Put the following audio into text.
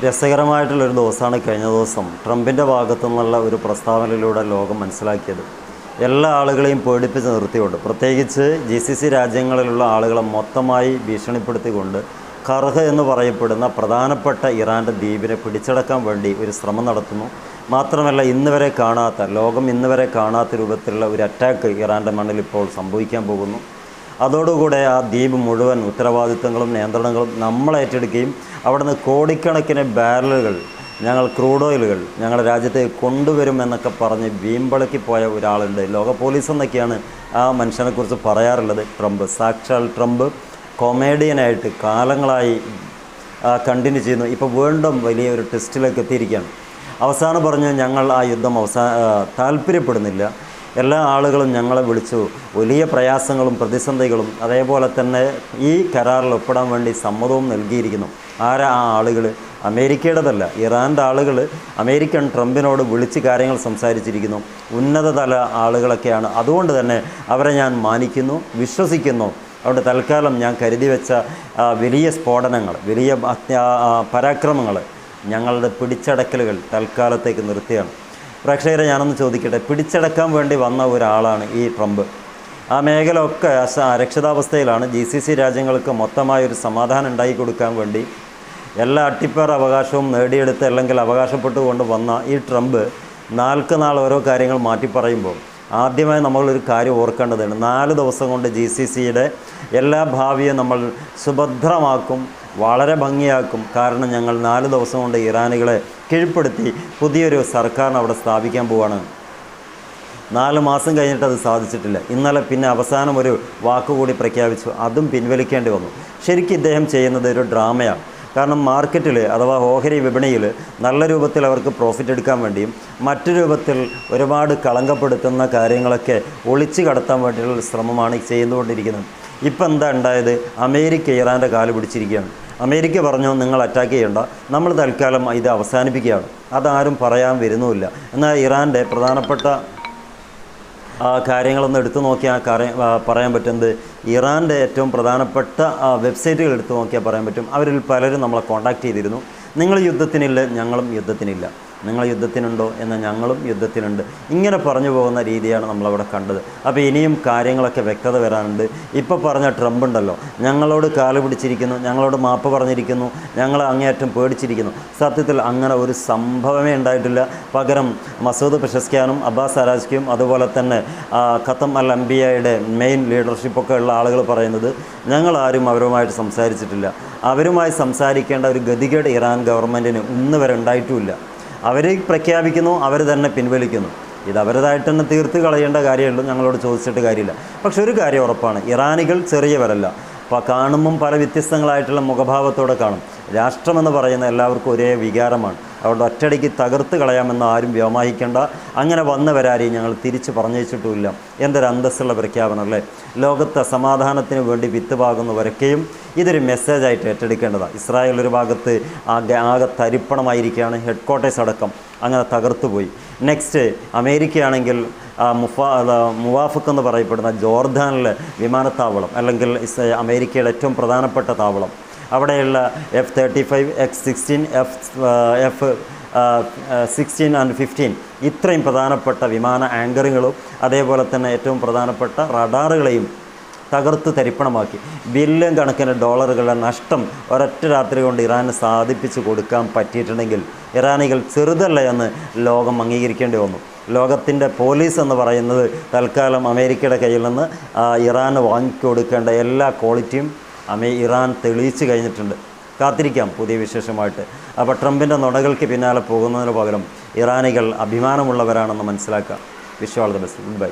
രസകരമായിട്ടുള്ളൊരു ദിവസമാണ് കഴിഞ്ഞ ദിവസം ട്രംപിൻ്റെ ഭാഗത്തു നിന്നുള്ള ഒരു പ്രസ്താവനയിലൂടെ ലോകം മനസ്സിലാക്കിയത്. എല്ലാ ആളുകളെയും പേടിപ്പിച്ച് നിർത്തിക്കൊണ്ട്, പ്രത്യേകിച്ച് GCC രാജ്യങ്ങളിലുള്ള ആളുകളെ മൊത്തമായി ഭീഷണിപ്പെടുത്തിക്കൊണ്ട് കർഹ് എന്ന് പറയപ്പെടുന്ന പ്രധാനപ്പെട്ട ഇറാൻ്റെ ദ്വീപിനെ പിടിച്ചടക്കാൻ വേണ്ടി ഒരു ശ്രമം നടത്തുന്നു. മാത്രമല്ല ലോകം ഇന്നുവരെ കാണാത്ത രൂപത്തിലുള്ള ഒരു അറ്റാക്ക് ഇറാൻ്റെ മണ്ണിൽ ഇപ്പോൾ സംഭവിക്കാൻ പോകുന്നു. അതോടുകൂടെ ആ ദ്വീപ് മുഴുവൻ ഉത്തരവാദിത്തങ്ങളും നിയന്ത്രണങ്ങളും നമ്മൾ ഏറ്റെടുക്കുകയും അവിടുന്ന് കോടിക്കണക്കിന് ബാരലുകൾ ക്രൂഡ് ഓയിലുകൾ ഞങ്ങളുടെ രാജ്യത്തേക്ക് കൊണ്ടുവരുമെന്നൊക്കെ പറഞ്ഞ് വീമ്പളക്കി പോയ ഒരാളുണ്ട്. ലോക പോലീസ് എന്നൊക്കെയാണ് ആ മനുഷ്യനെക്കുറിച്ച് പറയാറുള്ളത്. സാക്ഷാൽ ട്രംപ് കൊമേഡിയനായിട്ട് കാലങ്ങളായി കണ്ടിന്യൂ ചെയ്യുന്നു. ഇപ്പോൾ വീണ്ടും വലിയൊരു ടെസ്റ്റിലേക്ക് എത്തിയിരിക്കുകയാണ്. അവസാനം പറഞ്ഞു, ഞങ്ങൾ ആ യുദ്ധം താല്പര്യപ്പെടുന്നില്ല. എല്ലാ ആളുകളും ഞങ്ങളെ വിളിച്ചു വലിയ പ്രയാസങ്ങളും പ്രതിസന്ധികളും അതേപോലെ തന്നെ ഈ കരാറിൽ ഒപ്പിടാൻ വേണ്ടി സമ്മതവും നൽകിയിരിക്കുന്നു. ആ ആളുകൾ അമേരിക്കയുടേതല്ല, ഇറാൻ്റെ ആളുകൾ ട്രംപിനോട് വിളിച്ച് കാര്യങ്ങൾ സംസാരിച്ചിരിക്കുന്നു. ഉന്നതതല ആളുകളൊക്കെയാണ്. അതുകൊണ്ട് തന്നെ അവരെ ഞാൻ മാനിക്കുന്നു, വിശ്വസിക്കുന്നു. അതുകൊണ്ട് തൽക്കാലം ഞാൻ കരുതി വെച്ച വലിയ സ്ഫോടനങ്ങൾ, വലിയ പരാക്രമങ്ങൾ, ഞങ്ങളുടെ പിടിച്ചടക്കലുകൾ തൽക്കാലത്തേക്ക് നിർത്തിയാണ്. പ്രേക്ഷകരെ ഞാനൊന്ന് ചോദിക്കട്ടെ, പിടിച്ചടക്കാൻ വേണ്ടി വന്ന ഒരാളാണ് ഈ ട്രംപ്. ആ മേഖല ഒക്കെ അരക്ഷിതാവസ്ഥയിലാണ്. GCC രാജ്യങ്ങൾക്ക് മൊത്തമായൊരു സമാധാനം ഉണ്ടാക്കി കൊടുക്കാൻ വേണ്ടി എല്ലാ അട്ടിപ്പേർ അവകാശവും നേടിയെടുത്ത് അല്ലെങ്കിൽ അവകാശപ്പെട്ടുകൊണ്ട് വന്ന ഈ ട്രംപ് നാൾ ഓരോ കാര്യങ്ങൾ മാറ്റിപ്പറയുമ്പോൾ ആദ്യമായി നമ്മളൊരു കാര്യം ഓർക്കേണ്ടതാണ്. 4 ദിവസം കൊണ്ട് GCCയുടെ എല്ലാ ഭാവിയും നമ്മൾ സുഭദ്രമാക്കും, വളരെ ഭംഗിയാക്കും. കാരണം ഞങ്ങൾ 4 ദിവസം കൊണ്ട് ഇറാനികളെ കീഴ്പ്പെടുത്തി പുതിയൊരു സർക്കാരിനെ അവിടെ സ്ഥാപിക്കാൻ പോവുകയാണ്. 4 മാസം കഴിഞ്ഞിട്ട് അത് സാധിച്ചിട്ടില്ല. ഇന്നലെ പിന്നെ അവസാനം ഒരു വാക്കുകൂടി പ്രഖ്യാപിച്ചു, അതും പിൻവലിക്കേണ്ടി വന്നു. ശരിക്കും ഇദ്ദേഹം ചെയ്യുന്നത് ഒരു ഡ്രാമയാണ്. കാരണം മാർക്കറ്റിൽ അഥവാ ഓഹരി വിപണിയിൽ നല്ല രൂപത്തിൽ അവർക്ക് പ്രോഫിറ്റ് എടുക്കാൻ വേണ്ടിയും മറ്റു രൂപത്തിൽ ഒരുപാട് കളങ്കപ്പെടുത്തുന്ന കാര്യങ്ങളൊക്കെ ഒളിച്ചു കടത്താൻ വേണ്ടിയിട്ടുള്ള ശ്രമമാണ് ചെയ്യുന്നുകൊണ്ടിരിക്കുന്നത്. ഇപ്പം എന്താ ഉണ്ടായത്? അമേരിക്ക ഇറാൻ്റെ കാല് പിടിച്ചിരിക്കുകയാണ്. അമേരിക്ക പറഞ്ഞു, നിങ്ങൾ അറ്റാക്ക് ചെയ്യേണ്ട, നമ്മൾ തൽക്കാലം ഇത് അവസാനിപ്പിക്കുകയാണ്. അതാരും പറയാൻ വരുന്നുമില്ല. എന്നാൽ ഇറാൻ്റെ പ്രധാനപ്പെട്ട കാര്യങ്ങളൊന്നും എടുത്തു നോക്കിയാൽ പറയാൻ പറ്റുന്നത്, ഇറാൻ്റെ ഏറ്റവും പ്രധാനപ്പെട്ട വെബ്സൈറ്റുകൾ എടുത്തു നോക്കിയാൽ പറയാൻ പറ്റും. അവരിൽ പലരും നമ്മളെ കോൺടാക്റ്റ് ചെയ്തിരുന്നു. നിങ്ങൾ യുദ്ധത്തിനില്ല, ഞങ്ങളും യുദ്ധത്തിനില്ല. നിങ്ങൾ യുദ്ധത്തിനുണ്ടോ എന്നാൽ ഞങ്ങളും യുദ്ധത്തിനുണ്ട്. ഇങ്ങനെ പറഞ്ഞു പോകുന്ന രീതിയാണ് നമ്മളവിടെ കണ്ടത്. അപ്പോൾ ഇനിയും കാര്യങ്ങളൊക്കെ വ്യക്തത വരാനുണ്ട്. ഇപ്പോൾ പറഞ്ഞ ട്രംപ് ഉണ്ടല്ലോ, ഞങ്ങളോട് കാല് പിടിച്ചിരിക്കുന്നു, ഞങ്ങളോട് മാപ്പ് പറഞ്ഞിരിക്കുന്നു, ഞങ്ങൾ അങ്ങേയറ്റം പേടിച്ചിരിക്കുന്നു. സത്യത്തിൽ അങ്ങനെ ഒരു സംഭവമേ ഉണ്ടായിട്ടില്ല. പകരം മസൂദ് പെഷസ്ക്യാനും അബ്ബാസ് അരാജ്കിയും അതുപോലെ തന്നെ ഖത്തം അൽ അംബിയയുടെ മെയിൻ ലീഡർഷിപ്പൊക്കെ ഉള്ള ആളുകൾ പറയുന്നത്, ഞങ്ങളാരും അവരുമായിട്ട് സംസാരിച്ചിട്ടില്ല. അവരുമായി സംസാരിക്കേണ്ട ഒരു ഗതികേട് ഇറാൻ ഗവൺമെൻറ്റിന് ഇന്ന് വരെ ഉണ്ടായിട്ടുമില്ല. അവർ പ്രഖ്യാപിക്കുന്നു, അവർ തന്നെ പിൻവലിക്കുന്നു. ഇത് അവരുടേതായിട്ട് തന്നെ തീർത്ത് കളയേണ്ട കാര്യമുള്ളൂ, ഞങ്ങളോട് ചോദിച്ചിട്ട് കാര്യമില്ല. പക്ഷെ ഒരു കാര്യം ഉറപ്പാണ്, ഇറാനികൾ ചെറിയവരല്ല. അപ്പോൾ കാണുമ്പം പല വ്യത്യസ്തങ്ങളായിട്ടുള്ള മുഖഭാവത്തോടെ കാണും. രാഷ്ട്രമെന്ന് പറയുന്ന എല്ലാവർക്കും ഒരേ വികാരമാണ്. അതുകൊണ്ട് ഒറ്റയടിക്ക് തകർത്ത് കളയാമെന്ന് ആരും വ്യോമാഹിക്കേണ്ട. അങ്ങനെ വന്നവരാരെയും ഞങ്ങൾ തിരിച്ച് പറഞ്ഞയച്ചിട്ടുമില്ല. എന്തൊരു അന്തസ്സുള്ള പ്രഖ്യാപനം അല്ലേ! ലോകത്തെ സമാധാനത്തിന് വേണ്ടി വിത്ത് പാകുന്നവരൊക്കെയും ഇതൊരു മെസ്സേജായിട്ട് ഏറ്റെടുക്കേണ്ടതാണ്. ഇസ്രായേൽ ഒരു ഭാഗത്ത് ആകെ തരിപ്പണമായിരിക്കുകയാണ്, ഹെഡ് ക്വാർട്ടേഴ്സ് അടക്കം അങ്ങനെ തകർത്തുപോയി. നെക്സ്റ്റ് അമേരിക്കയാണെങ്കിൽ മുവാഫിഖ് എന്ന് പറയപ്പെടുന്ന ജോർദാനിലെ വിമാനത്താവളം, അല്ലെങ്കിൽ അമേരിക്കയുടെ ഏറ്റവും പ്രധാനപ്പെട്ട താവളം, അവിടെയുള്ള F-35, X-16, F-16 and 15 ഇത്രയും പ്രധാനപ്പെട്ട വിമാന ആങ്കറുകളും അതേപോലെ തന്നെ ഏറ്റവും പ്രധാനപ്പെട്ട റഡാറുകളെയും തകർത്ത് തരിപ്പണമാക്കി. ബില്യൺ കണക്കിന് ഡോളറുകളുടെ നഷ്ടം ഒരൊറ്റ രാത്രി കൊണ്ട് ഇറാന് സാധിപ്പിച്ച് കൊടുക്കാൻ പറ്റിയിട്ടുണ്ടെങ്കിൽ ഇറാനികൾ ചെറുതല്ല എന്ന് ലോകം അംഗീകരിക്കേണ്ടി വന്നു. ലോകത്തിൻ്റെ പോലീസ് എന്ന് പറയുന്നത് തൽക്കാലം അമേരിക്കയുടെ കയ്യിൽ നിന്ന് ഇറാന് വാങ്ങിക്കൊടുക്കേണ്ട എല്ലാ ക്വാളിറ്റിയും ഇറാൻ തെളിയിച്ച് കഴിഞ്ഞിട്ടുണ്ട്. കാത്തിരിക്കാം പുതിയ വിശേഷമായിട്ട്. അപ്പോൾ ട്രംപിൻ്റെ നുണകൾക്ക് പിന്നാലെ പോകുന്നതിന് പകരം ഇറാനികൾ അഭിമാനമുള്ളവരാണെന്ന് മനസ്സിലാക്കാം. Wish you all the best. Good bye.